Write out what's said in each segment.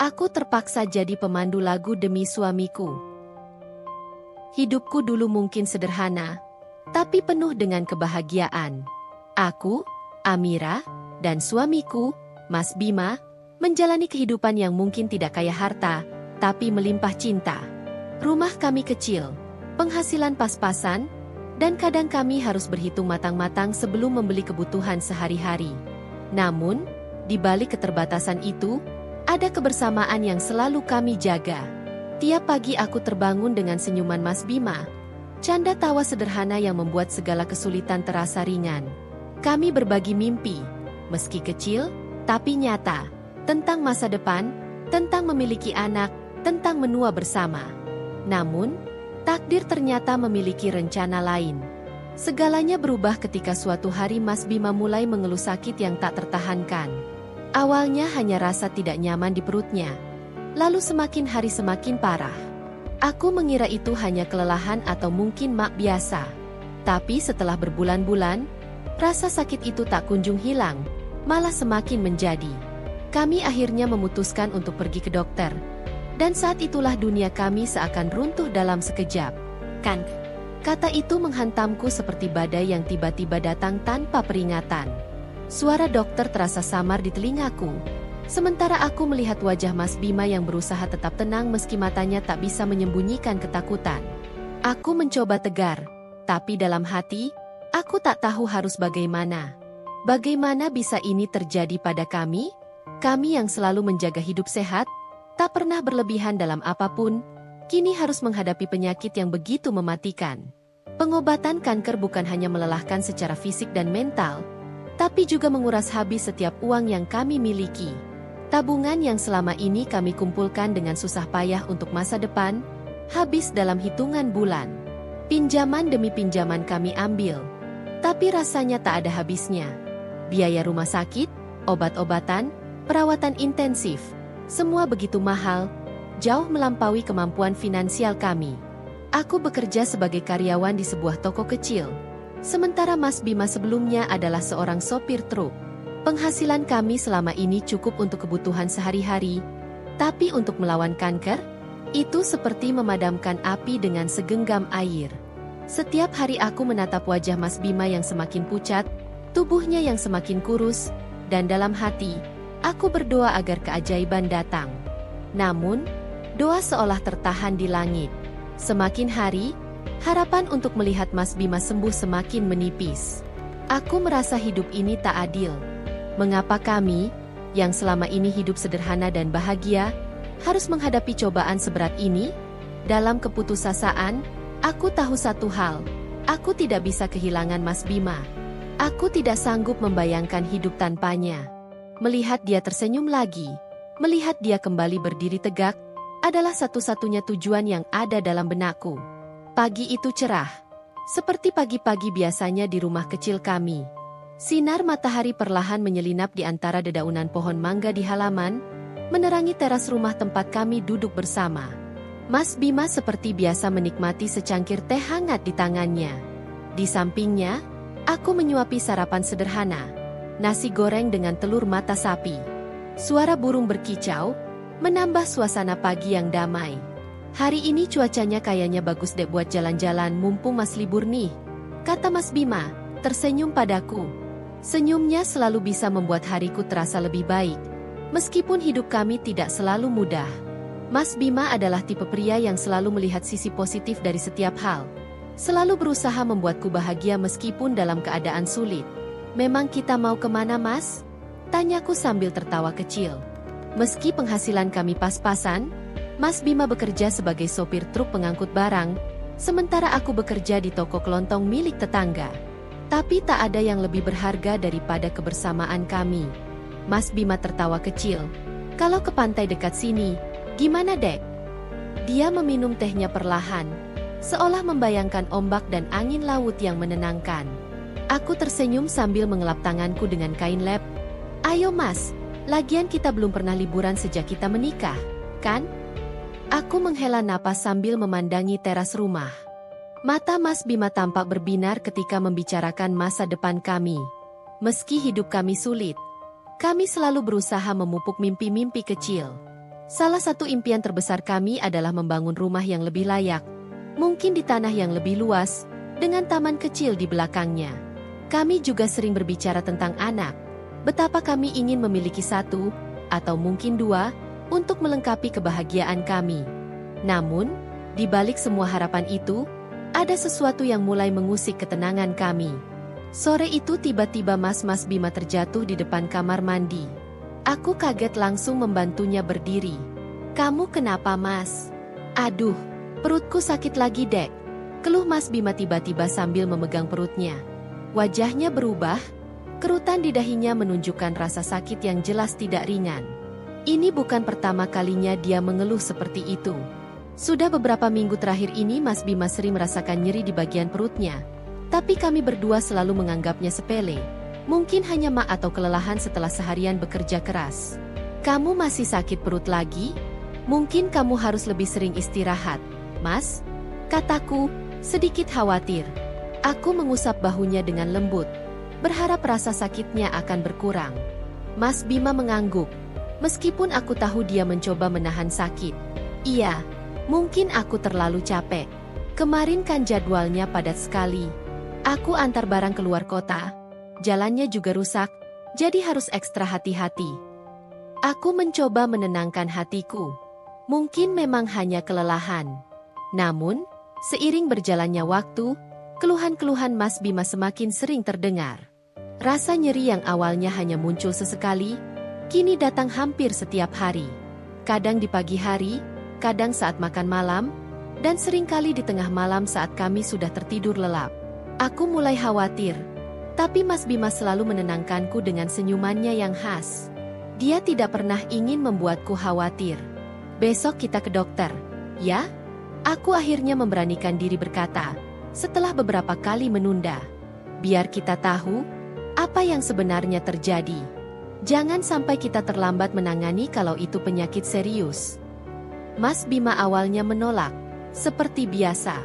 Aku terpaksa jadi pemandu lagu demi suamiku. Hidupku dulu mungkin sederhana, tapi penuh dengan kebahagiaan. Aku, Amira, dan suamiku, Mas Bima, menjalani kehidupan yang mungkin tidak kaya harta, tapi melimpah cinta. Rumah kami kecil, penghasilan pas-pasan, dan kadang kami harus berhitung matang-matang sebelum membeli kebutuhan sehari-hari. Namun, di balik keterbatasan itu, ada kebersamaan yang selalu kami jaga. Tiap pagi aku terbangun dengan senyuman Mas Bima, canda tawa sederhana yang membuat segala kesulitan terasa ringan. Kami berbagi mimpi, meski kecil, tapi nyata, tentang masa depan, tentang memiliki anak, tentang menua bersama. Namun, takdir ternyata memiliki rencana lain. Segalanya berubah ketika suatu hari Mas Bima mulai mengeluh sakit yang tak tertahankan. Awalnya hanya rasa tidak nyaman di perutnya, lalu semakin hari semakin parah. Aku mengira itu hanya kelelahan atau mungkin mak biasa. Tapi setelah berbulan-bulan, rasa sakit itu tak kunjung hilang, malah semakin menjadi. Kami akhirnya memutuskan untuk pergi ke dokter. Dan saat itulah dunia kami seakan runtuh dalam sekejap. Kan? Kata itu menghantamku seperti badai yang tiba-tiba datang tanpa peringatan. Suara dokter terasa samar di telingaku. Sementara aku melihat wajah Mas Bima yang berusaha tetap tenang meski matanya tak bisa menyembunyikan ketakutan. Aku mencoba tegar, tapi dalam hati, aku tak tahu harus bagaimana. Bagaimana bisa ini terjadi pada kami? Kami yang selalu menjaga hidup sehat, tak pernah berlebihan dalam apapun, kini harus menghadapi penyakit yang begitu mematikan. Pengobatan kanker bukan hanya melelahkan secara fisik dan mental, tapi juga menguras habis setiap uang yang kami miliki. Tabungan yang selama ini kami kumpulkan dengan susah payah untuk masa depan, habis dalam hitungan bulan. Pinjaman demi pinjaman kami ambil, tapi rasanya tak ada habisnya. Biaya rumah sakit, obat-obatan, perawatan intensif, semua begitu mahal, jauh melampaui kemampuan finansial kami. Aku bekerja sebagai karyawan di sebuah toko kecil. Sementara Mas Bima sebelumnya adalah seorang sopir truk. Penghasilan kami selama ini cukup untuk kebutuhan sehari-hari, tapi untuk melawan kanker, itu seperti memadamkan api dengan segenggam air. Setiap hari aku menatap wajah Mas Bima yang semakin pucat, tubuhnya yang semakin kurus, dan dalam hati, aku berdoa agar keajaiban datang. Namun, doa seolah tertahan di langit. Semakin hari, harapan untuk melihat Mas Bima sembuh semakin menipis. Aku merasa hidup ini tak adil. Mengapa kami, yang selama ini hidup sederhana dan bahagia, harus menghadapi cobaan seberat ini? Dalam keputusasaan, aku tahu satu hal. Aku tidak bisa kehilangan Mas Bima. Aku tidak sanggup membayangkan hidup tanpanya. Melihat dia tersenyum lagi, melihat dia kembali berdiri tegak, adalah satu-satunya tujuan yang ada dalam benakku. Pagi itu cerah, seperti pagi-pagi biasanya di rumah kecil kami. Sinar matahari perlahan menyelinap di antara dedaunan pohon mangga di halaman, menerangi teras rumah tempat kami duduk bersama. Mas Bima seperti biasa menikmati secangkir teh hangat di tangannya. Di sampingnya, aku menyuapi sarapan sederhana, nasi goreng dengan telur mata sapi. Suara burung berkicau, menambah suasana pagi yang damai. Hari ini cuacanya kayaknya bagus deh buat jalan-jalan mumpung Mas libur nih, kata Mas Bima, tersenyum padaku. Senyumnya selalu bisa membuat hariku terasa lebih baik, meskipun hidup kami tidak selalu mudah. Mas Bima adalah tipe pria yang selalu melihat sisi positif dari setiap hal. Selalu berusaha membuatku bahagia meskipun dalam keadaan sulit. Memang kita mau kemana, Mas? Tanyaku sambil tertawa kecil. Meski penghasilan kami pas-pasan, Mas Bima bekerja sebagai sopir truk pengangkut barang, sementara aku bekerja di toko kelontong milik tetangga. Tapi tak ada yang lebih berharga daripada kebersamaan kami. Mas Bima tertawa kecil. Kalau ke pantai dekat sini, gimana dek? Dia meminum tehnya perlahan, seolah membayangkan ombak dan angin laut yang menenangkan. Aku tersenyum sambil mengelap tanganku dengan kain lap. Ayo mas, lagian kita belum pernah liburan sejak kita menikah, kan? Aku menghela napas sambil memandangi teras rumah. Mata Mas Bima tampak berbinar ketika membicarakan masa depan kami. Meski hidup kami sulit, kami selalu berusaha memupuk mimpi-mimpi kecil. Salah satu impian terbesar kami adalah membangun rumah yang lebih layak, mungkin di tanah yang lebih luas, dengan taman kecil di belakangnya. Kami juga sering berbicara tentang anak, betapa kami ingin memiliki satu, atau mungkin dua, untuk melengkapi kebahagiaan kami. Namun, di balik semua harapan itu, ada sesuatu yang mulai mengusik ketenangan kami. Sore itu tiba-tiba Mas Bima terjatuh di depan kamar mandi. Aku kaget langsung membantunya berdiri. "Kamu kenapa, Mas?" "Aduh, perutku sakit lagi, Dek," keluh Mas Bima tiba-tiba sambil memegang perutnya. Wajahnya berubah, kerutan di dahinya menunjukkan rasa sakit yang jelas tidak ringan. Ini bukan pertama kalinya dia mengeluh seperti itu. Sudah beberapa minggu terakhir ini Mas Bima sering merasakan nyeri di bagian perutnya. Tapi kami berdua selalu menganggapnya sepele. Mungkin hanya mak atau kelelahan setelah seharian bekerja keras. "Kamu masih sakit perut lagi? Mungkin kamu harus lebih sering istirahat, Mas," kataku, sedikit khawatir. Aku mengusap bahunya dengan lembut, berharap rasa sakitnya akan berkurang. Mas Bima mengangguk, meskipun aku tahu dia mencoba menahan sakit. "Iya, mungkin aku terlalu capek. Kemarin kan jadwalnya padat sekali. Aku antar barang keluar kota, jalannya juga rusak, jadi harus ekstra hati-hati." Aku mencoba menenangkan hatiku. Mungkin memang hanya kelelahan. Namun, seiring berjalannya waktu, keluhan-keluhan Mas Bima semakin sering terdengar. Rasa nyeri yang awalnya hanya muncul sesekali, kini datang hampir setiap hari. Kadang di pagi hari, kadang saat makan malam, dan seringkali di tengah malam saat kami sudah tertidur lelap. Aku mulai khawatir, tapi Mas Bima selalu menenangkanku dengan senyumannya yang khas. Dia tidak pernah ingin membuatku khawatir. "Besok kita ke dokter, ya?" Aku akhirnya memberanikan diri berkata, setelah beberapa kali menunda. "Biar kita tahu apa yang sebenarnya terjadi. Jangan sampai kita terlambat menangani kalau itu penyakit serius." Mas Bima awalnya menolak, seperti biasa.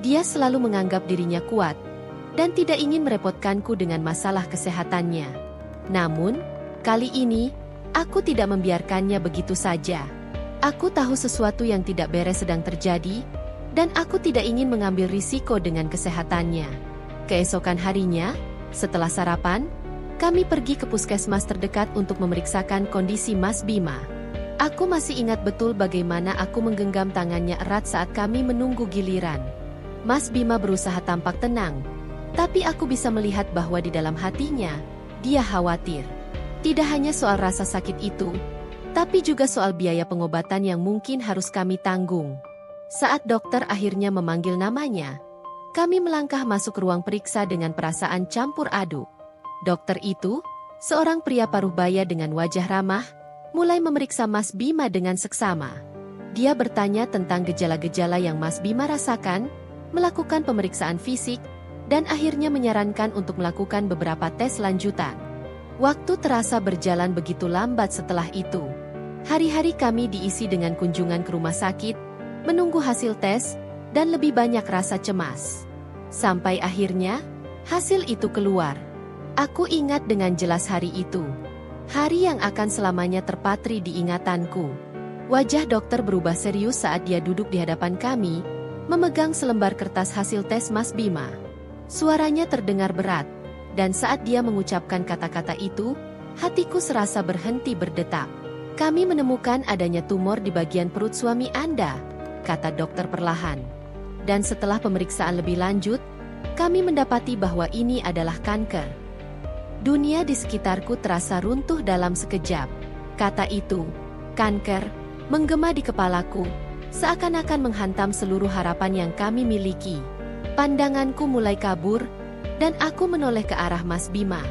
Dia selalu menganggap dirinya kuat, dan tidak ingin merepotkanku dengan masalah kesehatannya. Namun, kali ini, aku tidak membiarkannya begitu saja. Aku tahu sesuatu yang tidak beres sedang terjadi, dan aku tidak ingin mengambil risiko dengan kesehatannya. Keesokan harinya, setelah sarapan, kami pergi ke puskesmas terdekat untuk memeriksakan kondisi Mas Bima. Aku masih ingat betul bagaimana aku menggenggam tangannya erat saat kami menunggu giliran. Mas Bima berusaha tampak tenang, tapi aku bisa melihat bahwa di dalam hatinya, dia khawatir. Tidak hanya soal rasa sakit itu, tapi juga soal biaya pengobatan yang mungkin harus kami tanggung. Saat dokter akhirnya memanggil namanya, kami melangkah masuk ruang periksa dengan perasaan campur aduk. Dokter itu, seorang pria paruh baya dengan wajah ramah, mulai memeriksa Mas Bima dengan seksama. Dia bertanya tentang gejala-gejala yang Mas Bima rasakan, melakukan pemeriksaan fisik, dan akhirnya menyarankan untuk melakukan beberapa tes lanjutan. Waktu terasa berjalan begitu lambat setelah itu. Hari-hari kami diisi dengan kunjungan ke rumah sakit, menunggu hasil tes, dan lebih banyak rasa cemas. Sampai akhirnya, hasil itu keluar. Aku ingat dengan jelas hari itu. Hari yang akan selamanya terpatri di ingatanku. Wajah dokter berubah serius saat dia duduk di hadapan kami, memegang selembar kertas hasil tes Mas Bima. Suaranya terdengar berat, dan saat dia mengucapkan kata-kata itu, hatiku serasa berhenti berdetak. "Kami menemukan adanya tumor di bagian perut suami Anda," kata dokter perlahan. "Dan setelah pemeriksaan lebih lanjut, kami mendapati bahwa ini adalah kanker." Dunia di sekitarku terasa runtuh dalam sekejap. Kata itu, kanker, menggema di kepalaku, seakan-akan menghantam seluruh harapan yang kami miliki. Pandanganku mulai kabur, dan aku menoleh ke arah Mas Bima.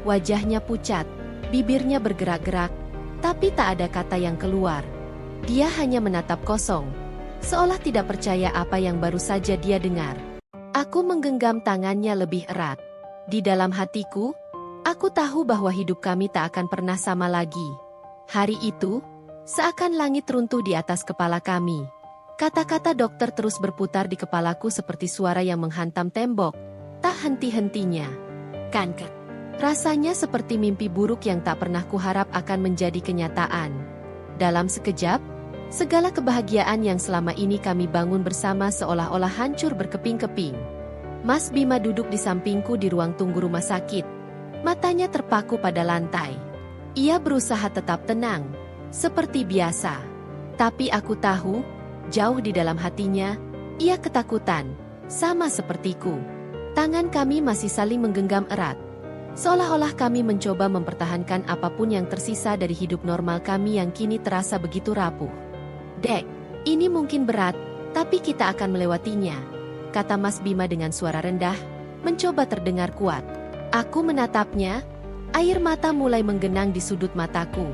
Wajahnya pucat, bibirnya bergerak-gerak, tapi tak ada kata yang keluar. Dia hanya menatap kosong, seolah tidak percaya apa yang baru saja dia dengar. Aku menggenggam tangannya lebih erat. Di dalam hatiku, aku tahu bahwa hidup kami tak akan pernah sama lagi. Hari itu, seakan langit runtuh di atas kepala kami. Kata-kata dokter terus berputar di kepalaku seperti suara yang menghantam tembok, tak henti-hentinya. Kanker. Rasanya seperti mimpi buruk yang tak pernah kuharap akan menjadi kenyataan. Dalam sekejap, segala kebahagiaan yang selama ini kami bangun bersama seolah-olah hancur berkeping-keping. Mas Bima duduk di sampingku di ruang tunggu rumah sakit. Matanya terpaku pada lantai. Ia berusaha tetap tenang, seperti biasa. Tapi aku tahu, jauh di dalam hatinya, ia ketakutan, sama sepertiku. Tangan kami masih saling menggenggam erat. Seolah-olah kami mencoba mempertahankan apapun yang tersisa dari hidup normal kami yang kini terasa begitu rapuh. "Dek, ini mungkin berat, tapi kita akan melewatinya," kata Mas Bima dengan suara rendah, mencoba terdengar kuat. Aku menatapnya, air mata mulai menggenang di sudut mataku.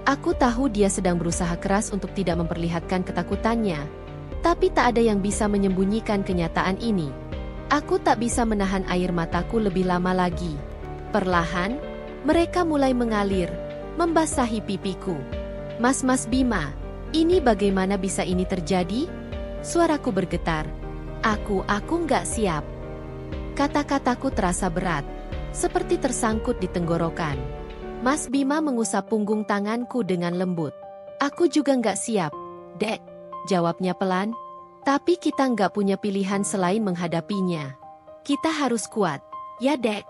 Aku tahu dia sedang berusaha keras untuk tidak memperlihatkan ketakutannya, tapi tak ada yang bisa menyembunyikan kenyataan ini. Aku tak bisa menahan air mataku lebih lama lagi. Perlahan, mereka mulai mengalir, membasahi pipiku. Mas Bima, ini bagaimana bisa ini terjadi?" Suaraku bergetar. Aku nggak siap." Kata-kataku terasa berat, seperti tersangkut di tenggorokan. Mas Bima mengusap punggung tanganku dengan lembut. "Aku juga nggak siap, Dek," jawabnya pelan. "Tapi kita nggak punya pilihan selain menghadapinya. Kita harus kuat, ya Dek."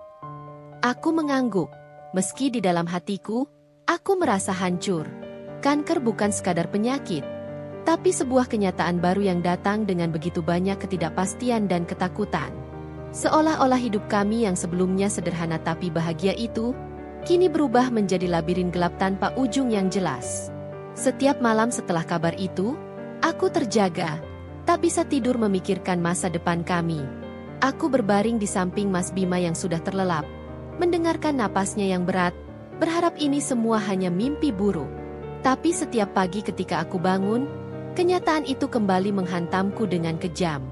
Aku mengangguk. Meski di dalam hatiku, aku merasa hancur. Kanker bukan sekadar penyakit, tapi sebuah kenyataan baru yang datang dengan begitu banyak ketidakpastian dan ketakutan. Seolah-olah hidup kami yang sebelumnya sederhana tapi bahagia itu, kini berubah menjadi labirin gelap tanpa ujung yang jelas. Setiap malam setelah kabar itu, aku terjaga, tak bisa tidur memikirkan masa depan kami. Aku berbaring di samping Mas Bima yang sudah terlelap, mendengarkan napasnya yang berat, berharap ini semua hanya mimpi buruk. Tapi setiap pagi ketika aku bangun, kenyataan itu kembali menghantamku dengan kejam.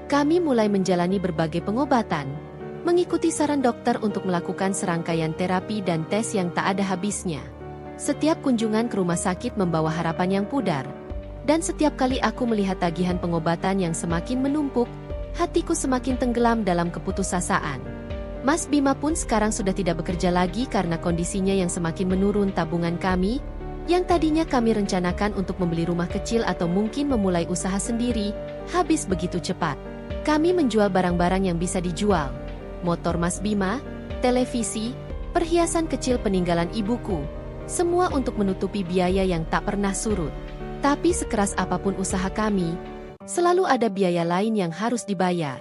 Kami mulai menjalani berbagai pengobatan, mengikuti saran dokter untuk melakukan serangkaian terapi dan tes yang tak ada habisnya. Setiap kunjungan ke rumah sakit membawa harapan yang pudar, dan setiap kali aku melihat tagihan pengobatan yang semakin menumpuk, hatiku semakin tenggelam dalam keputusasaan. Mas Bima pun sekarang sudah tidak bekerja lagi karena kondisinya yang semakin menurun. Tabungan kami, yang tadinya kami rencanakan untuk membeli rumah kecil atau mungkin memulai usaha sendiri, habis begitu cepat. Kami menjual barang-barang yang bisa dijual. Motor Mas Bima, televisi, perhiasan kecil peninggalan ibuku. Semua untuk menutupi biaya yang tak pernah surut. Tapi sekeras apapun usaha kami, selalu ada biaya lain yang harus dibayar.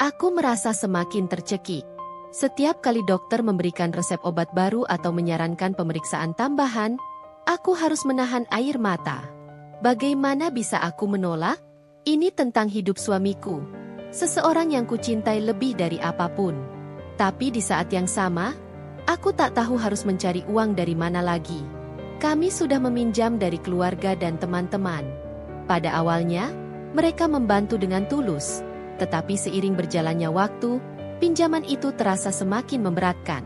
Aku merasa semakin tercekik. Setiap kali dokter memberikan resep obat baru atau menyarankan pemeriksaan tambahan, aku harus menahan air mata. Bagaimana bisa aku menolak? Ini tentang hidup suamiku. Seseorang yang kucintai lebih dari apapun. Tapi di saat yang sama, aku tak tahu harus mencari uang dari mana lagi. Kami sudah meminjam dari keluarga dan teman-teman. Pada awalnya, mereka membantu dengan tulus. Tetapi seiring berjalannya waktu, pinjaman itu terasa semakin memberatkan.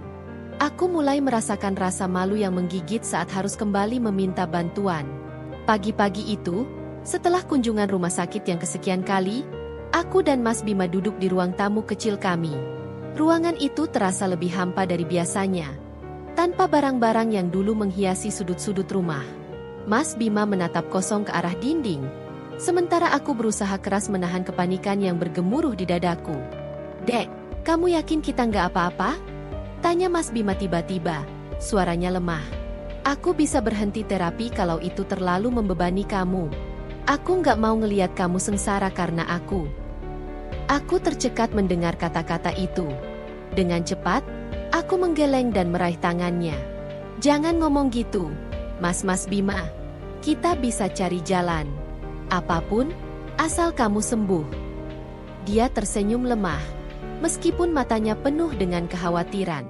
Aku mulai merasakan rasa malu yang menggigit saat harus kembali meminta bantuan. Pagi-pagi itu, setelah kunjungan rumah sakit yang kesekian kali, aku dan Mas Bima duduk di ruang tamu kecil kami. Ruangan itu terasa lebih hampa dari biasanya, tanpa barang-barang yang dulu menghiasi sudut-sudut rumah. Mas Bima menatap kosong ke arah dinding, sementara aku berusaha keras menahan kepanikan yang bergemuruh di dadaku. "Dek, kamu yakin kita nggak apa-apa?" tanya Mas Bima tiba-tiba, suaranya lemah. "Aku bisa berhenti terapi kalau itu terlalu membebani kamu. Aku nggak mau ngeliat kamu sengsara karena aku." Aku tercekat mendengar kata-kata itu. Dengan cepat, aku menggeleng dan meraih tangannya. "Jangan ngomong gitu, Mas Bima. Kita bisa cari jalan. Apapun, asal kamu sembuh." Dia tersenyum lemah, meskipun matanya penuh dengan kekhawatiran.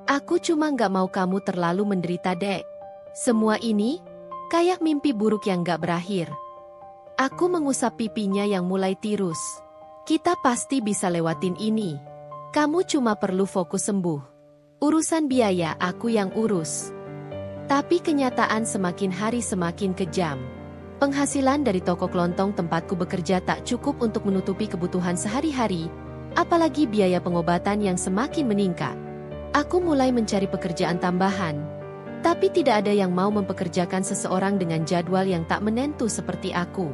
"Aku cuma nggak mau kamu terlalu menderita, Dek. Semua ini, kayak mimpi buruk yang nggak berakhir." Aku mengusap pipinya yang mulai tirus. "Kita pasti bisa lewatin ini. Kamu cuma perlu fokus sembuh. Urusan biaya aku yang urus." Tapi kenyataan semakin hari semakin kejam. Penghasilan dari toko kelontong tempatku bekerja tak cukup untuk menutupi kebutuhan sehari-hari, apalagi biaya pengobatan yang semakin meningkat. Aku mulai mencari pekerjaan tambahan, Tapi tidak ada yang mau mempekerjakan seseorang dengan jadwal yang tak menentu seperti aku.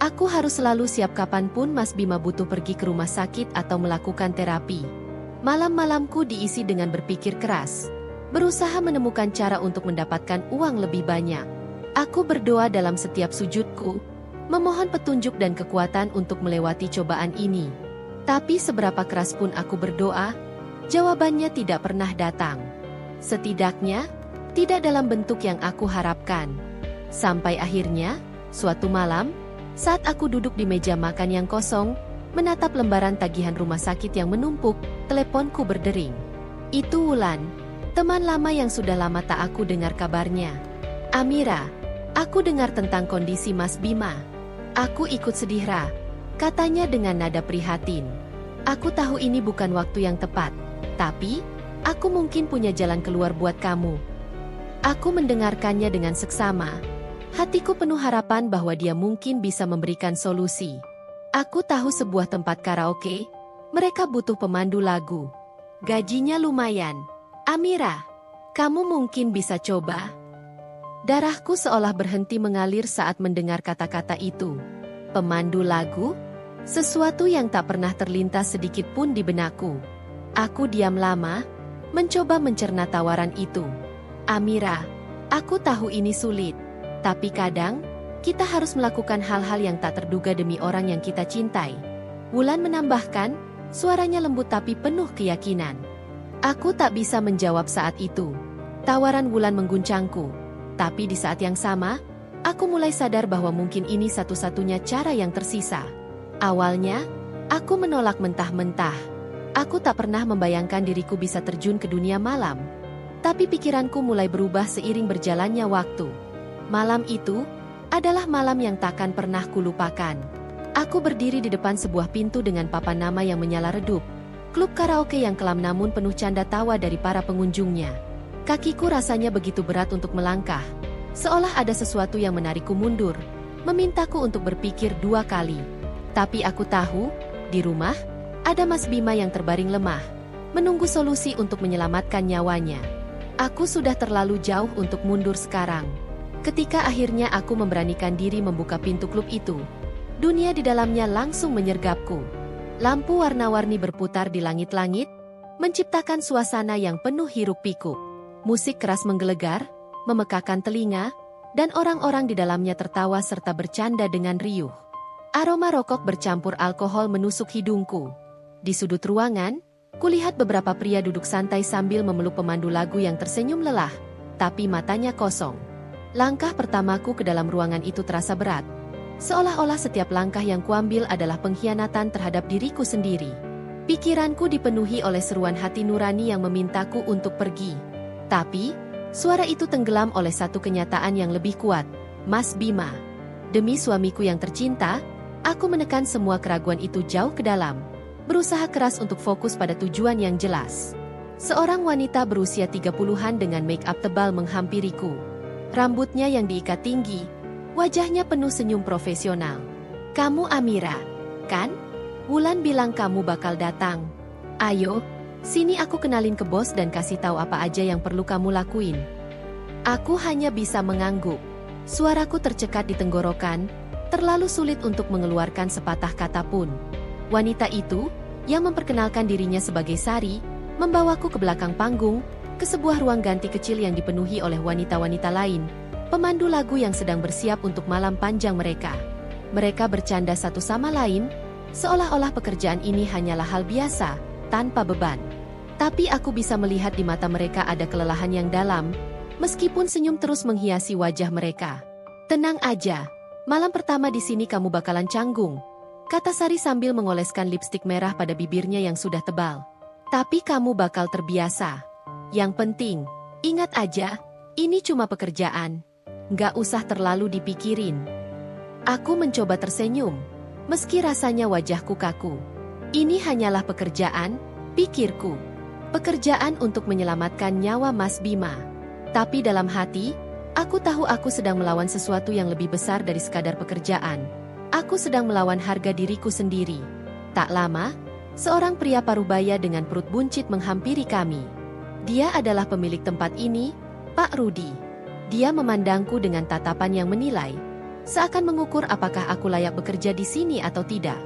Aku harus selalu siap kapanpun Mas Bima butuh pergi ke rumah sakit atau melakukan terapi. Malam-malamku diisi dengan berpikir keras, berusaha menemukan cara untuk mendapatkan uang lebih banyak. Aku berdoa dalam setiap sujudku, memohon petunjuk dan kekuatan untuk melewati cobaan ini. Tapi seberapa keras pun aku berdoa, jawabannya tidak pernah datang. Setidaknya, tidak dalam bentuk yang aku harapkan. Sampai akhirnya, suatu malam, saat aku duduk di meja makan yang kosong, menatap lembaran tagihan rumah sakit yang menumpuk, teleponku berdering. Itu Wulan, teman lama yang sudah lama tak aku dengar kabarnya. "Amira, aku dengar tentang kondisi Mas Bima. Aku ikut sedih, Ra," katanya dengan nada prihatin. "Aku tahu ini bukan waktu yang tepat, tapi aku mungkin punya jalan keluar buat kamu." Aku mendengarkannya dengan seksama. Hatiku penuh harapan bahwa dia mungkin bisa memberikan solusi. Aku tahu sebuah tempat karaoke, mereka butuh pemandu lagu. Gajinya lumayan. "Amira, kamu mungkin bisa coba." Darahku seolah berhenti mengalir saat mendengar kata-kata itu. Pemandu lagu? Sesuatu yang tak pernah terlintas sedikit pun di benakku. Aku diam lama, mencoba mencerna tawaran itu. "Amira, aku tahu ini sulit. Tapi kadang, kita harus melakukan hal-hal yang tak terduga demi orang yang kita cintai." Wulan menambahkan, suaranya lembut tapi penuh keyakinan. Aku tak bisa menjawab saat itu. Tawaran Wulan mengguncangku. Tapi di saat yang sama, aku mulai sadar bahwa mungkin ini satu-satunya cara yang tersisa. Awalnya, aku menolak mentah-mentah. Aku tak pernah membayangkan diriku bisa terjun ke dunia malam. Tapi pikiranku mulai berubah seiring berjalannya waktu. Malam itu adalah malam yang takkan pernah kulupakan. Aku berdiri di depan sebuah pintu dengan papan nama yang menyala redup. Klub karaoke yang kelam namun penuh canda tawa dari para pengunjungnya. Kakiku rasanya begitu berat untuk melangkah. Seolah ada sesuatu yang menarikku mundur, memintaku untuk berpikir 2 kali. Tapi aku tahu, di rumah, ada Mas Bima yang terbaring lemah, menunggu solusi untuk menyelamatkan nyawanya. Aku sudah terlalu jauh untuk mundur sekarang. Ketika akhirnya aku memberanikan diri membuka pintu klub itu, dunia di dalamnya langsung menyergapku. Lampu warna-warni berputar di langit-langit, menciptakan suasana yang penuh hiruk-pikuk. Musik keras menggelegar, memekakan telinga, dan orang-orang di dalamnya tertawa serta bercanda dengan riuh. Aroma rokok bercampur alkohol menusuk hidungku. Di sudut ruangan, kulihat beberapa pria duduk santai sambil memeluk pemandu lagu yang tersenyum lelah, tapi matanya kosong. Langkah pertamaku ke dalam ruangan itu terasa berat. Seolah-olah setiap langkah yang kuambil adalah pengkhianatan terhadap diriku sendiri. Pikiranku dipenuhi oleh seruan hati nurani yang memintaku untuk pergi. Tapi, suara itu tenggelam oleh satu kenyataan yang lebih kuat, Mas Bima. Demi suamiku yang tercinta, aku menekan semua keraguan itu jauh ke dalam, berusaha keras untuk fokus pada tujuan yang jelas. Seorang wanita berusia 30-an dengan make-up tebal menghampiriku. Rambutnya yang diikat tinggi, wajahnya penuh senyum profesional. "Kamu Amira, kan? Wulan bilang kamu bakal datang. Ayo, sini aku kenalin ke bos dan kasih tahu apa aja yang perlu kamu lakuin." Aku hanya bisa mengangguk. Suaraku tercekat di tenggorokan, terlalu sulit untuk mengeluarkan sepatah kata pun. Wanita itu, yang memperkenalkan dirinya sebagai Sari, membawaku ke belakang panggung, ke sebuah ruang ganti kecil yang dipenuhi oleh wanita-wanita lain, pemandu lagu yang sedang bersiap untuk malam panjang mereka. Mereka bercanda satu sama lain, seolah-olah pekerjaan ini hanyalah hal biasa, tanpa beban. Tapi aku bisa melihat di mata mereka ada kelelahan yang dalam, meskipun senyum terus menghiasi wajah mereka. "Tenang aja, malam pertama di sini kamu bakalan canggung," kata Sari sambil mengoleskan lipstik merah pada bibirnya yang sudah tebal. "Tapi kamu bakal terbiasa. Yang penting, ingat aja, ini cuma pekerjaan. Nggak usah terlalu dipikirin." Aku mencoba tersenyum, meski rasanya wajahku kaku. Ini hanyalah pekerjaan, pikirku. Pekerjaan untuk menyelamatkan nyawa Mas Bima. Tapi dalam hati, aku tahu aku sedang melawan sesuatu yang lebih besar dari sekadar pekerjaan. Aku sedang melawan harga diriku sendiri. Tak lama, seorang pria parubaya dengan perut buncit menghampiri kami. Dia adalah pemilik tempat ini, Pak Rudi. Dia memandangku dengan tatapan yang menilai, seakan mengukur apakah aku layak bekerja di sini atau tidak.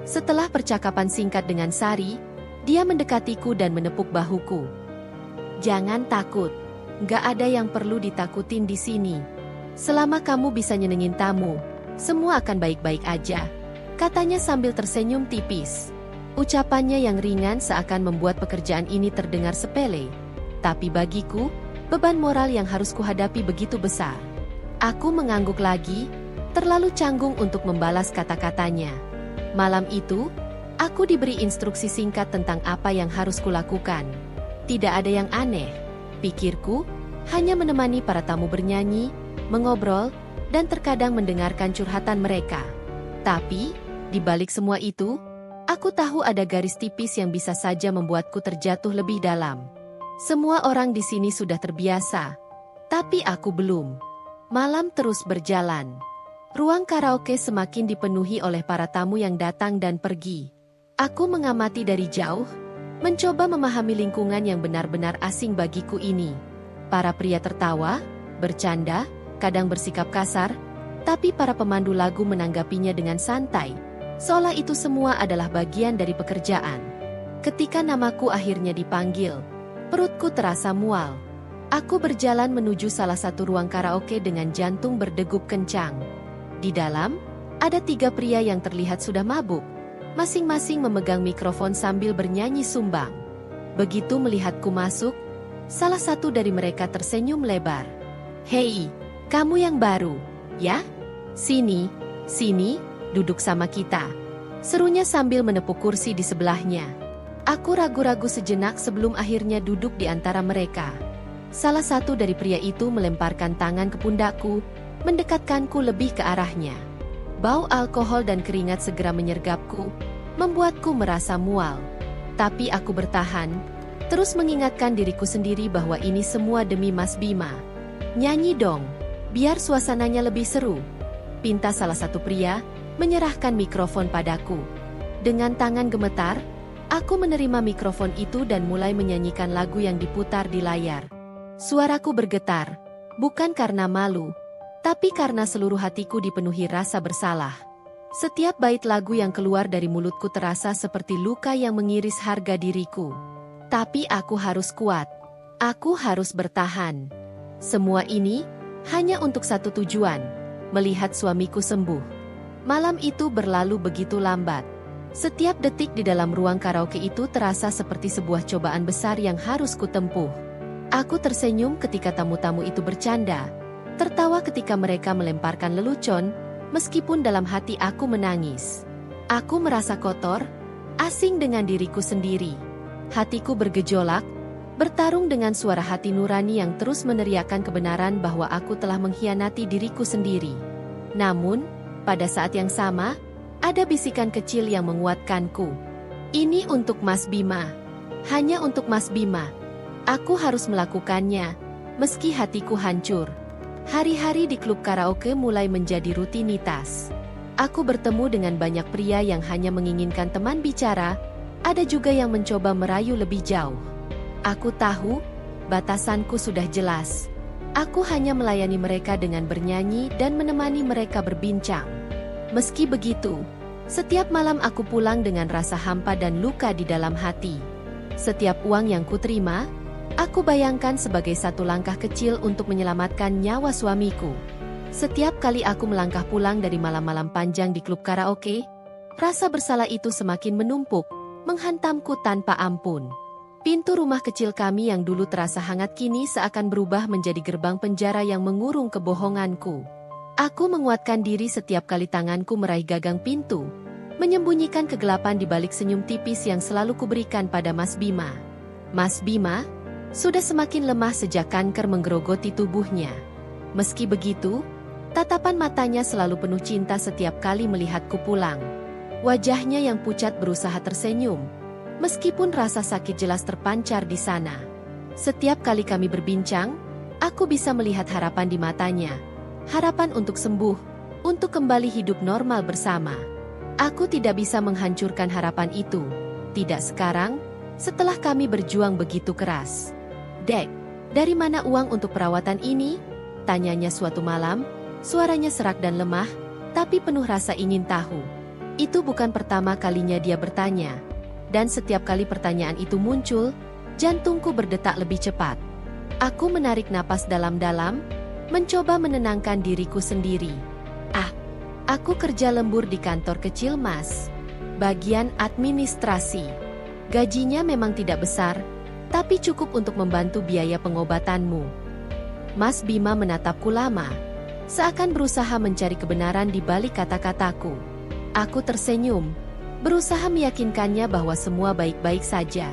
Setelah percakapan singkat dengan Sari, dia mendekatiku dan menepuk bahuku. Jangan takut, nggak ada yang perlu ditakutin di sini. Selama kamu bisa nyenengin tamu, semua akan baik-baik aja, katanya sambil tersenyum tipis. Ucapannya yang ringan seakan membuat pekerjaan ini terdengar sepele. Tapi bagiku, beban moral yang harus kuhadapi begitu besar. Aku mengangguk lagi, terlalu canggung untuk membalas kata-katanya. Malam itu, aku diberi instruksi singkat tentang apa yang harus kulakukan. Tidak ada yang aneh, pikirku, hanya menemani para tamu bernyanyi, mengobrol, dan terkadang mendengarkan curhatan mereka. Tapi, di balik semua itu, aku tahu ada garis tipis yang bisa saja membuatku terjatuh lebih dalam. Semua orang di sini sudah terbiasa, tapi aku belum. Malam terus berjalan. Ruang karaoke semakin dipenuhi oleh para tamu yang datang dan pergi. Aku mengamati dari jauh, mencoba memahami lingkungan yang benar-benar asing bagiku ini. Para pria tertawa, bercanda, kadang bersikap kasar, tapi para pemandu lagu menanggapinya dengan santai, seolah itu semua adalah bagian dari pekerjaan. Ketika namaku akhirnya dipanggil, perutku terasa mual. Aku berjalan menuju salah satu ruang karaoke dengan jantung berdegup kencang. Di dalam, ada 3 pria yang terlihat sudah mabuk, masing-masing memegang mikrofon sambil bernyanyi sumbang. Begitu melihatku masuk, salah satu dari mereka tersenyum lebar. "Hei, kamu yang baru, ya? Sini, duduk sama kita," serunya sambil menepuk kursi di sebelahnya. Aku ragu-ragu sejenak sebelum akhirnya duduk di antara mereka. Salah satu dari pria itu melemparkan tangan ke pundakku, mendekatkanku lebih ke arahnya. Bau alkohol dan keringat segera menyergapku, membuatku merasa mual. Tapi aku bertahan, terus mengingatkan diriku sendiri bahwa ini semua demi Mas Bima. "Nyanyi dong, biar suasananya lebih seru," pinta salah satu pria, menyerahkan mikrofon padaku. Dengan tangan gemetar, aku menerima mikrofon itu dan mulai menyanyikan lagu yang diputar di layar. Suaraku bergetar, bukan karena malu, tapi karena seluruh hatiku dipenuhi rasa bersalah. Setiap bait lagu yang keluar dari mulutku terasa seperti luka yang mengiris harga diriku. Tapi aku harus kuat. Aku harus bertahan. Semua ini hanya untuk satu tujuan, melihat suamiku sembuh. Malam itu berlalu begitu lambat. Setiap detik di dalam ruang karaoke itu terasa seperti sebuah cobaan besar yang harus kutempuh. Aku tersenyum ketika tamu-tamu itu bercanda, tertawa ketika mereka melemparkan lelucon, meskipun dalam hati aku menangis. Aku merasa kotor, asing dengan diriku sendiri. Hatiku bergejolak, bertarung dengan suara hati nurani yang terus meneriakkan kebenaran bahwa aku telah mengkhianati diriku sendiri. Namun, pada saat yang sama, ada bisikan kecil yang menguatkanku. "Ini untuk Mas Bima. Hanya untuk Mas Bima. Aku harus melakukannya, meski hatiku hancur." Hari-hari di klub karaoke mulai menjadi rutinitas. Aku bertemu dengan banyak pria yang hanya menginginkan teman bicara, ada juga yang mencoba merayu lebih jauh. Aku tahu, batasanku sudah jelas. Aku hanya melayani mereka dengan bernyanyi dan menemani mereka berbincang. Meski begitu, setiap malam aku pulang dengan rasa hampa dan luka di dalam hati. Setiap uang yang kuterima, aku bayangkan sebagai satu langkah kecil untuk menyelamatkan nyawa suamiku. Setiap kali aku melangkah pulang dari malam-malam panjang di klub karaoke, rasa bersalah itu semakin menumpuk, menghantamku tanpa ampun. Pintu rumah kecil kami yang dulu terasa hangat kini seakan berubah menjadi gerbang penjara yang mengurung kebohonganku. Aku menguatkan diri setiap kali tanganku meraih gagang pintu, menyembunyikan kegelapan di balik senyum tipis yang selalu kuberikan pada Mas Bima. Mas Bima sudah semakin lemah sejak kanker menggerogoti tubuhnya. Meski begitu, tatapan matanya selalu penuh cinta setiap kali melihatku pulang. Wajahnya yang pucat berusaha tersenyum, meskipun rasa sakit jelas terpancar di sana. Setiap kali kami berbincang, aku bisa melihat harapan di matanya. Harapan untuk sembuh, untuk kembali hidup normal bersama. Aku tidak bisa menghancurkan harapan itu. Tidak sekarang, setelah kami berjuang begitu keras. Dek, Dari mana uang untuk perawatan ini? Tanyanya suatu malam, suaranya serak dan lemah, tapi penuh rasa ingin tahu. Itu bukan pertama kalinya dia bertanya. Dan setiap kali pertanyaan itu muncul, jantungku berdetak lebih cepat. Aku menarik napas dalam-dalam, mencoba menenangkan diriku sendiri. Aku kerja lembur di kantor kecil, Mas. Bagian administrasi. Gajinya memang tidak besar, tapi cukup untuk membantu biaya pengobatanmu. Mas Bima menatapku lama, seakan berusaha mencari kebenaran di balik kata-kataku. Aku tersenyum, berusaha meyakinkannya bahwa semua baik-baik saja.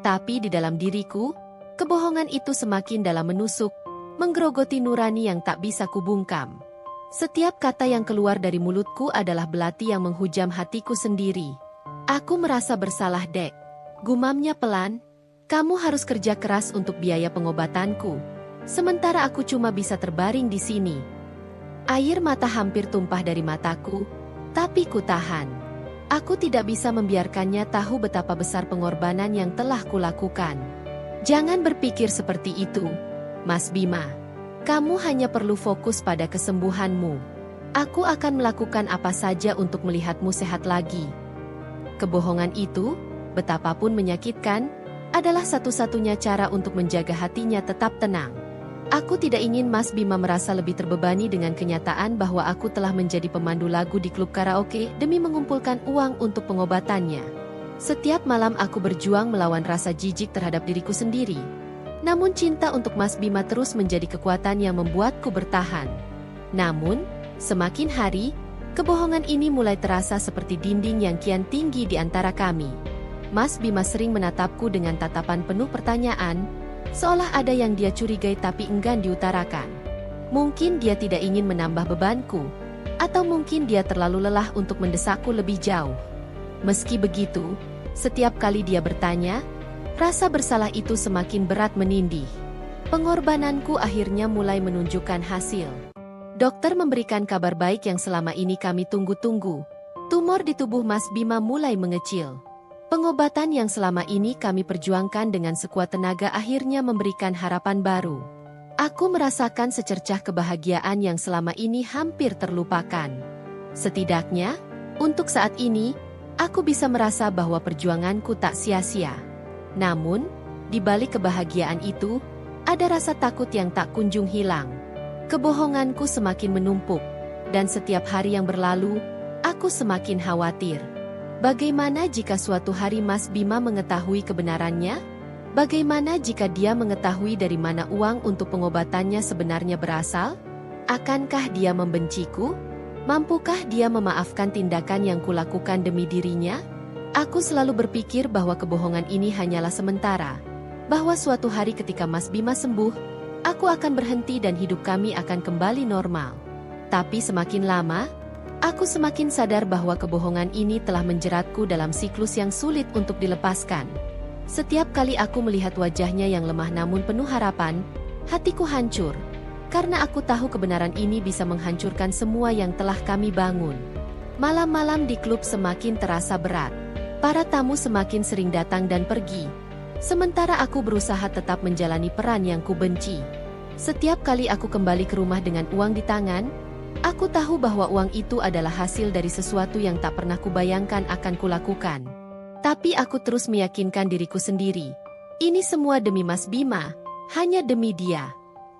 Tapi di dalam diriku, kebohongan itu semakin dalam menusuk, menggerogoti nurani yang tak bisa kubungkam. Setiap kata yang keluar dari mulutku adalah belati yang menghujam hatiku sendiri. Aku merasa bersalah, Dek. Gumamnya pelan, kamu harus kerja keras untuk biaya pengobatanku. Sementara aku cuma bisa terbaring di sini. Air mata hampir tumpah dari mataku, tapi ku tahan. Aku tidak bisa membiarkannya tahu betapa besar pengorbanan yang telah kulakukan. Jangan berpikir seperti itu, Mas Bima. Kamu hanya perlu fokus pada kesembuhanmu. Aku akan melakukan apa saja untuk melihatmu sehat lagi. Kebohongan itu, betapapun menyakitkan, adalah satu-satunya cara untuk menjaga hatinya tetap tenang. Aku tidak ingin Mas Bima merasa lebih terbebani dengan kenyataan bahwa aku telah menjadi pemandu lagu di klub karaoke demi mengumpulkan uang untuk pengobatannya. Setiap malam aku berjuang melawan rasa jijik terhadap diriku sendiri. Namun cinta untuk Mas Bima terus menjadi kekuatan yang membuatku bertahan. Namun, semakin hari, kebohongan ini mulai terasa seperti dinding yang kian tinggi di antara kami. Mas Bima sering menatapku dengan tatapan penuh pertanyaan, seolah ada yang dia curigai tapi enggan diutarakan. Mungkin dia tidak ingin menambah bebanku, atau mungkin dia terlalu lelah untuk mendesakku lebih jauh. Meski begitu, setiap kali dia bertanya, rasa bersalah itu semakin berat menindih. Pengorbananku akhirnya mulai menunjukkan hasil. Dokter memberikan kabar baik yang selama ini kami tunggu-tunggu. Tumor di tubuh Mas Bima mulai mengecil. Pengobatan yang selama ini kami perjuangkan dengan sekuat tenaga akhirnya memberikan harapan baru. Aku merasakan secercah kebahagiaan yang selama ini hampir terlupakan. Setidaknya, untuk saat ini, aku bisa merasa bahwa perjuanganku tak sia-sia. Namun, di balik kebahagiaan itu, ada rasa takut yang tak kunjung hilang. Kebohonganku semakin menumpuk, dan setiap hari yang berlalu, aku semakin khawatir. Bagaimana jika suatu hari Mas Bima mengetahui kebenarannya? Bagaimana jika dia mengetahui dari mana uang untuk pengobatannya sebenarnya berasal? Akankah dia membenciku? Mampukah dia memaafkan tindakan yang kulakukan demi dirinya? Aku selalu berpikir bahwa kebohongan ini hanyalah sementara. Bahwa suatu hari ketika Mas Bima sembuh, aku akan berhenti dan hidup kami akan kembali normal. Tapi semakin lama, aku semakin sadar bahwa kebohongan ini telah menjeratku dalam siklus yang sulit untuk dilepaskan. Setiap kali aku melihat wajahnya yang lemah namun penuh harapan, hatiku hancur. Karena aku tahu kebenaran ini bisa menghancurkan semua yang telah kami bangun. Malam-malam di klub semakin terasa berat. Para tamu semakin sering datang dan pergi. Sementara aku berusaha tetap menjalani peran yang kubenci. Setiap kali aku kembali ke rumah dengan uang di tangan, aku tahu bahwa uang itu adalah hasil dari sesuatu yang tak pernah kubayangkan akan kulakukan. Tapi aku terus meyakinkan diriku sendiri. Ini semua demi Mas Bima, hanya demi dia.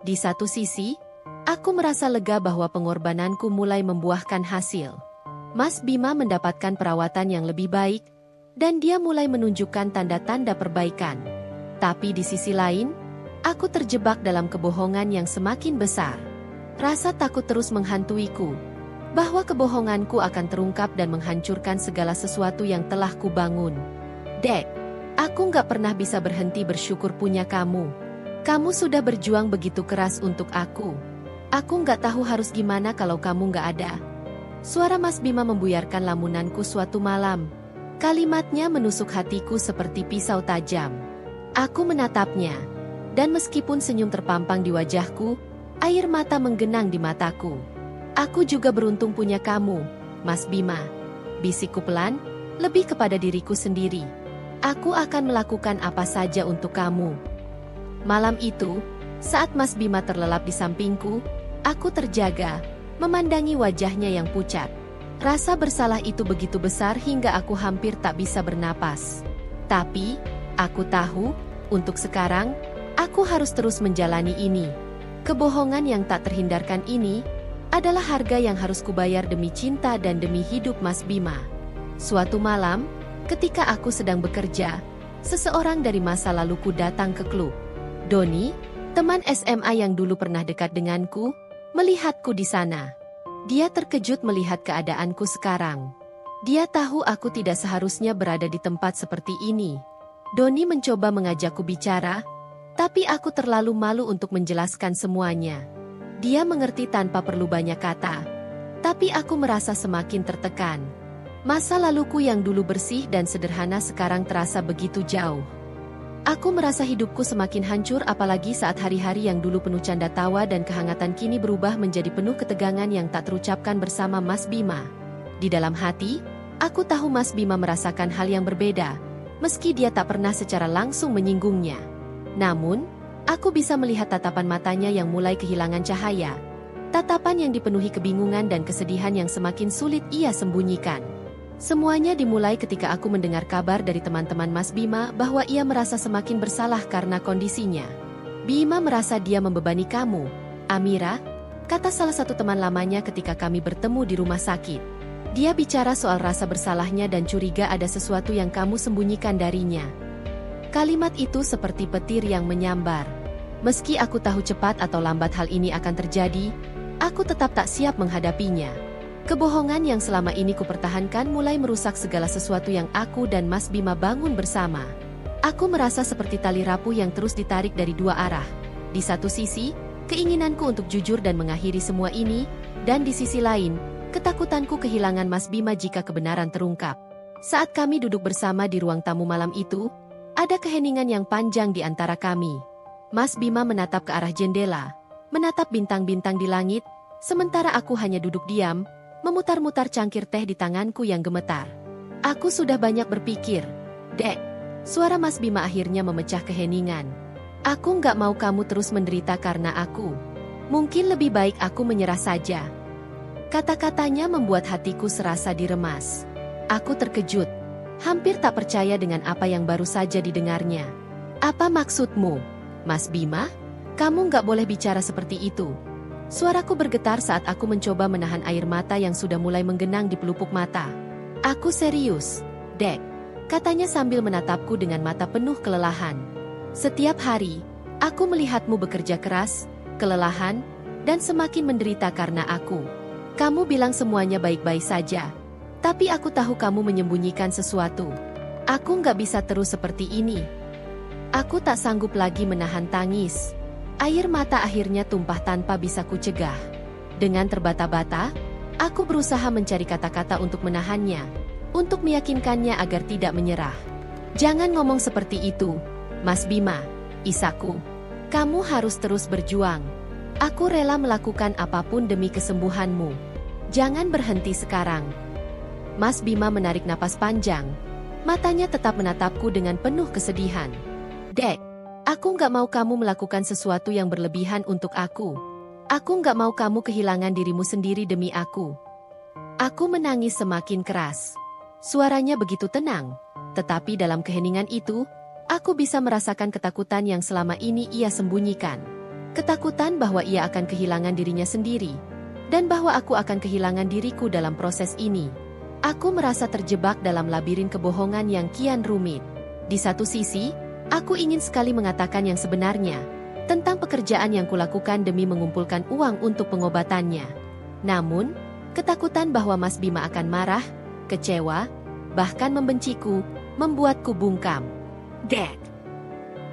Di satu sisi, aku merasa lega bahwa pengorbananku mulai membuahkan hasil. Mas Bima mendapatkan perawatan yang lebih baik, dan dia mulai menunjukkan tanda-tanda perbaikan. Tapi di sisi lain, aku terjebak dalam kebohongan yang semakin besar. Rasa takut terus menghantuiku, bahwa kebohonganku akan terungkap dan menghancurkan segala sesuatu yang telah kubangun. Dek, aku nggak pernah bisa berhenti bersyukur punya kamu. Kamu sudah berjuang begitu keras untuk aku. Aku nggak tahu harus gimana kalau kamu nggak ada. Suara Mas Bima membuyarkan lamunanku suatu malam. Kalimatnya menusuk hatiku seperti pisau tajam. Aku menatapnya, dan meskipun senyum terpampang di wajahku, air mata menggenang di mataku. Aku juga beruntung punya kamu, Mas Bima. Bisikku pelan, lebih kepada diriku sendiri. Aku akan melakukan apa saja untuk kamu. Malam itu, Saat Mas Bima terlelap di sampingku, aku terjaga, memandangi wajahnya yang pucat. Rasa bersalah itu begitu besar hingga aku hampir tak bisa bernapas. Tapi, aku tahu, untuk sekarang, aku harus terus menjalani ini. Kebohongan yang tak terhindarkan ini adalah harga yang harus kubayar demi cinta dan demi hidup Mas Bima. Suatu malam, ketika aku sedang bekerja, seseorang dari masa laluku datang ke klub. Doni, teman SMA yang dulu pernah dekat denganku, melihatku di sana. Dia terkejut melihat keadaanku sekarang. Dia tahu aku tidak seharusnya berada di tempat seperti ini. Doni mencoba mengajakku bicara, tapi aku terlalu malu untuk menjelaskan semuanya. Dia mengerti tanpa perlu banyak kata, tapi aku merasa semakin tertekan. Masa laluku yang dulu bersih dan sederhana sekarang terasa begitu jauh. Aku merasa hidupku semakin hancur apalagi saat hari-hari yang dulu penuh canda tawa dan kehangatan kini berubah menjadi penuh ketegangan yang tak terucapkan bersama Mas Bima. Di dalam hati, aku tahu Mas Bima merasakan hal yang berbeda, meski dia tak pernah secara langsung menyinggungnya. Namun, aku bisa melihat tatapan matanya yang mulai kehilangan cahaya. Tatapan yang dipenuhi kebingungan dan kesedihan yang semakin sulit ia sembunyikan. Semuanya dimulai ketika aku mendengar kabar dari teman-teman Mas Bima bahwa ia merasa semakin bersalah karena kondisinya. Bima merasa dia membebani kamu, Amira, kata salah satu teman lamanya ketika kami bertemu di rumah sakit. Dia bicara soal rasa bersalahnya dan curiga ada sesuatu yang kamu sembunyikan darinya. Kalimat itu seperti petir yang menyambar. Meski aku tahu cepat atau lambat hal ini akan terjadi, aku tetap tak siap menghadapinya. Kebohongan yang selama ini kupertahankan mulai merusak segala sesuatu yang aku dan Mas Bima bangun bersama. Aku merasa seperti tali rapuh yang terus ditarik dari dua arah. Di satu sisi, keinginanku untuk jujur dan mengakhiri semua ini, dan di sisi lain, ketakutanku kehilangan Mas Bima jika kebenaran terungkap. Saat kami duduk bersama di ruang tamu malam itu, ada keheningan yang panjang di antara kami. Mas Bima menatap ke arah jendela, menatap bintang-bintang di langit, sementara aku hanya duduk diam, memutar-mutar cangkir teh di tanganku yang gemetar. Aku sudah banyak berpikir, Dek. Suara Mas Bima akhirnya memecah keheningan. Aku nggak mau kamu terus menderita karena aku. Mungkin lebih baik aku menyerah saja. Kata-katanya membuat hatiku serasa diremas. Aku terkejut, hampir tak percaya dengan apa yang baru saja didengarnya. Apa maksudmu, Mas Bima? Kamu nggak boleh bicara seperti itu. Suaraku bergetar saat aku mencoba menahan air mata yang sudah mulai menggenang di pelupuk mata. Aku serius, Dek, katanya sambil menatapku dengan mata penuh kelelahan. Setiap hari, aku melihatmu bekerja keras, kelelahan, dan semakin menderita karena aku. Kamu bilang semuanya baik-baik saja, tapi aku tahu kamu menyembunyikan sesuatu. Aku nggak bisa terus seperti ini. Aku tak sanggup lagi menahan tangis. Air mata akhirnya tumpah tanpa bisa kucegah. Dengan terbata-bata, aku berusaha mencari kata-kata untuk menahannya, untuk meyakinkannya agar tidak menyerah. Jangan ngomong seperti itu, Mas Bima, Isaku. Kamu harus terus berjuang. Aku rela melakukan apapun demi kesembuhanmu. Jangan berhenti sekarang. Mas Bima menarik napas panjang. Matanya tetap menatapku dengan penuh kesedihan. Dek, aku nggak mau kamu melakukan sesuatu yang berlebihan untuk aku. Aku nggak mau kamu kehilangan dirimu sendiri demi aku. Aku menangis semakin keras. Suaranya begitu tenang, tetapi dalam keheningan itu, aku bisa merasakan ketakutan yang selama ini ia sembunyikan. Ketakutan bahwa ia akan kehilangan dirinya sendiri, dan bahwa aku akan kehilangan diriku dalam proses ini. Aku merasa terjebak dalam labirin kebohongan yang kian rumit. Di satu sisi, aku ingin sekali mengatakan yang sebenarnya, tentang pekerjaan yang kulakukan demi mengumpulkan uang untuk pengobatannya. Namun, ketakutan bahwa Mas Bima akan marah, kecewa, bahkan membenciku, membuatku bungkam. Dek!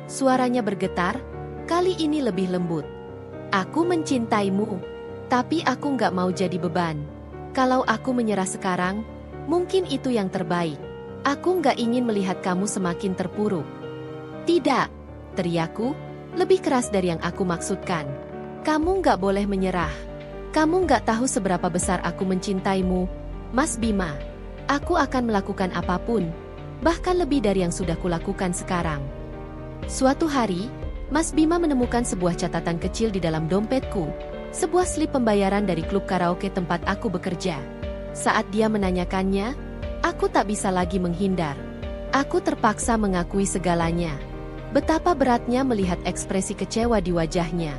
Suaranya bergetar, kali ini lebih lembut. Aku mencintaimu, tapi aku nggak mau jadi beban. Kalau aku menyerah sekarang, mungkin itu yang terbaik. Aku nggak ingin melihat kamu semakin terpuruk. Tidak, teriakku, lebih keras dari yang aku maksudkan. Kamu nggak boleh menyerah. Kamu nggak tahu seberapa besar aku mencintaimu, Mas Bima. Aku akan melakukan apapun, bahkan lebih dari yang sudah kulakukan sekarang. Suatu hari, Mas Bima menemukan sebuah catatan kecil di dalam dompetku, sebuah slip pembayaran dari klub karaoke tempat aku bekerja. Saat dia menanyakannya, aku tak bisa lagi menghindar. Aku terpaksa mengakui segalanya. Betapa beratnya melihat ekspresi kecewa di wajahnya.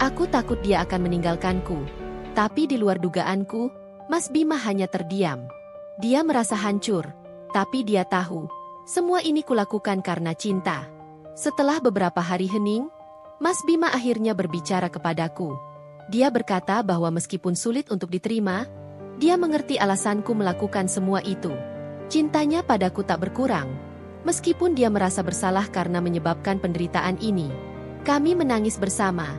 Aku takut dia akan meninggalkanku. Tapi di luar dugaanku, Mas Bima hanya terdiam. Dia merasa hancur, tapi dia tahu, semua ini kulakukan karena cinta. Setelah beberapa hari hening, Mas Bima akhirnya berbicara kepadaku. Dia berkata bahwa meskipun sulit untuk diterima, dia mengerti alasanku melakukan semua itu. Cintanya padaku tak berkurang. Meskipun dia merasa bersalah karena menyebabkan penderitaan ini. Kami menangis bersama,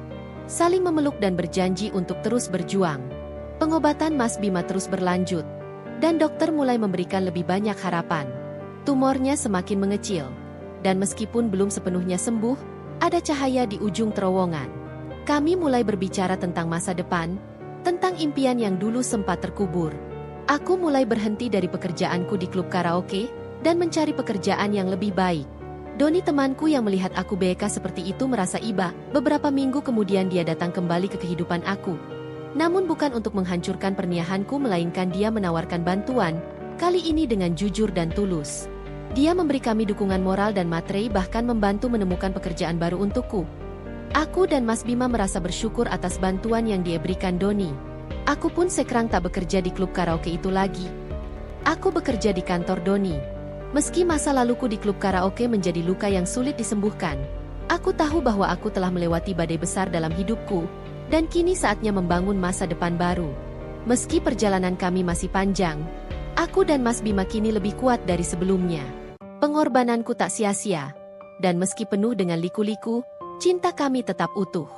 saling memeluk dan berjanji untuk terus berjuang. Pengobatan Mas Bima terus berlanjut, dan dokter mulai memberikan lebih banyak harapan. Tumornya semakin mengecil, dan meskipun belum sepenuhnya sembuh, ada cahaya di ujung terowongan. Kami mulai berbicara tentang masa depan, tentang impian yang dulu sempat terkubur. Aku mulai berhenti dari pekerjaanku di klub karaoke, dan mencari pekerjaan yang lebih baik. Doni temanku yang melihat aku beka seperti itu merasa iba. Beberapa minggu kemudian dia datang kembali ke kehidupan aku. Namun bukan untuk menghancurkan pernikahanku, melainkan dia menawarkan bantuan, kali ini dengan jujur dan tulus. Dia memberi kami dukungan moral dan materi, bahkan membantu menemukan pekerjaan baru untukku. Aku dan Mas Bima merasa bersyukur atas bantuan yang diberikan Doni. Aku pun sekarang tak bekerja di klub karaoke itu lagi. Aku bekerja di kantor Doni. Meski masa laluku di klub karaoke menjadi luka yang sulit disembuhkan, aku tahu bahwa aku telah melewati badai besar dalam hidupku, dan kini saatnya membangun masa depan baru. Meski perjalanan kami masih panjang, aku dan Mas Bima kini lebih kuat dari sebelumnya. Pengorbananku tak sia-sia, dan meski penuh dengan liku-liku, cinta kami tetap utuh.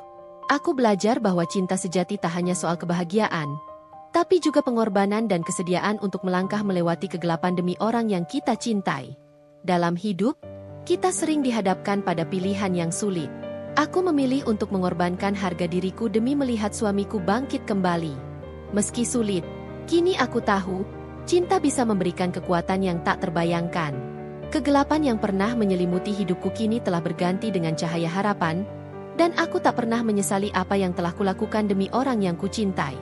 Aku belajar bahwa cinta sejati tak hanya soal kebahagiaan, tapi juga pengorbanan dan kesediaan untuk melangkah melewati kegelapan demi orang yang kita cintai. Dalam hidup, kita sering dihadapkan pada pilihan yang sulit. Aku memilih untuk mengorbankan harga diriku demi melihat suamiku bangkit kembali. Meski sulit, kini aku tahu, cinta bisa memberikan kekuatan yang tak terbayangkan. Kegelapan yang pernah menyelimuti hidupku kini telah berganti dengan cahaya harapan, dan aku tak pernah menyesali apa yang telah kulakukan demi orang yang kucintai.